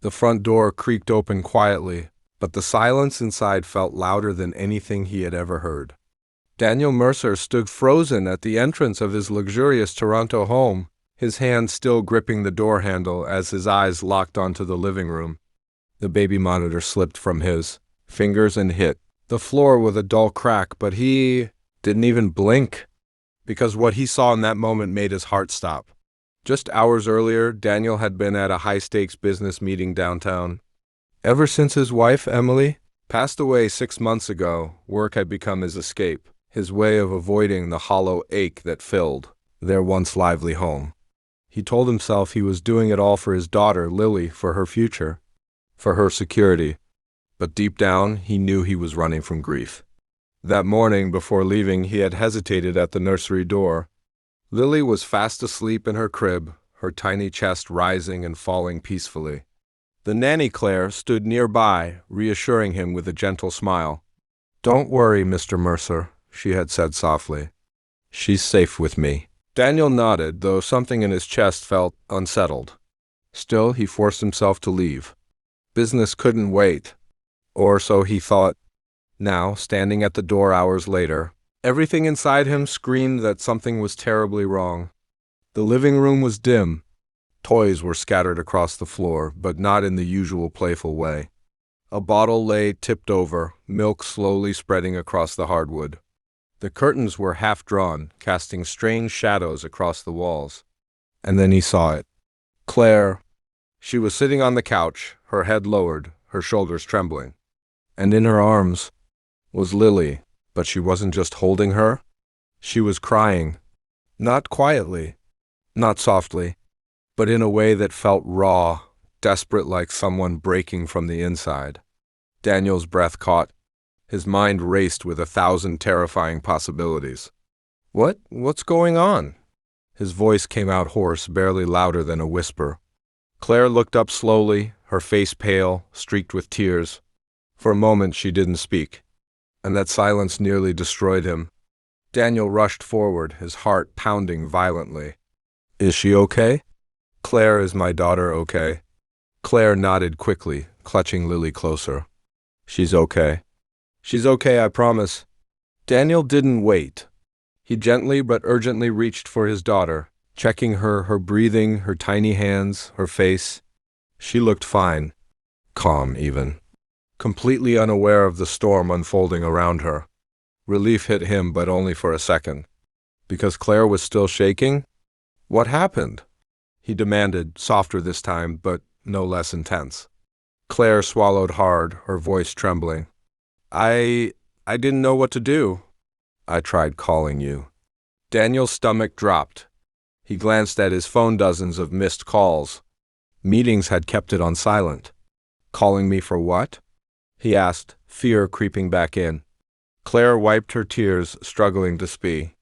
The front door creaked open quietly, but the silence inside felt louder than anything he had ever heard. Daniel Mercer stood frozen at the entrance of his luxurious Toronto home, his hand still gripping the door handle as his eyes locked onto the living room. The baby monitor slipped from his fingers and hit the floor with a dull crack, but he didn't even blink, because what he saw in that moment made his heart stop. Just hours earlier, Daniel had been at a high-stakes business meeting downtown. Ever since his wife, Emily, passed away 6 months ago, work had become his escape, his way of avoiding the hollow ache that filled their once lively home. He told himself he was doing it all for his daughter, Lily, for her future, for her security. But deep down, he knew he was running from grief. That morning, before leaving, he had hesitated at the nursery door. Lily was fast asleep in her crib, her tiny chest rising and falling peacefully. The nanny, Claire, stood nearby, reassuring him with a gentle smile. "Don't worry, Mr. Mercer," she had said softly. "She's safe with me." Daniel nodded, though something in his chest felt unsettled. Still, he forced himself to leave. Business couldn't wait. Or so he thought. Now, standing at the door hours later, everything inside him screamed that something was terribly wrong. The living room was dim. Toys were scattered across the floor, but not in the usual playful way. A bottle lay tipped over, milk slowly spreading across the hardwood. The curtains were half drawn, casting strange shadows across the walls. And then he saw it. Claire. She was sitting on the couch, her head lowered, her shoulders trembling. And in her arms was Lily, but she wasn't just holding her. She was crying. Not quietly, not softly, but in a way that felt raw, desperate, like someone breaking from the inside. Daniel's breath caught. His mind raced with 1,000 terrifying possibilities. What's going on?" His voice came out hoarse, barely louder than a whisper. Claire looked up slowly, her face pale, streaked with tears. For a moment she didn't speak, and that silence nearly destroyed him. Daniel rushed forward, his heart pounding violently. "Is she okay?" "Claire, is my daughter okay?" Claire nodded quickly, clutching Lily closer. "She's okay. She's okay, I promise." Daniel didn't wait. He gently but urgently reached for his daughter, checking her breathing, her tiny hands, her face. She looked fine, calm even, completely unaware of the storm unfolding around her. Relief hit him, but only for a second. Because Claire was still shaking? "What happened?" he demanded, softer this time, but no less intense. Claire swallowed hard, her voice trembling. I didn't know what to do." "I tried calling you." Daniel's stomach dropped. He glanced at his phone, dozens of missed calls. Meetings had kept it on silent. "Calling me for what?" he asked, fear creeping back in. Claire wiped her tears, struggling to speak.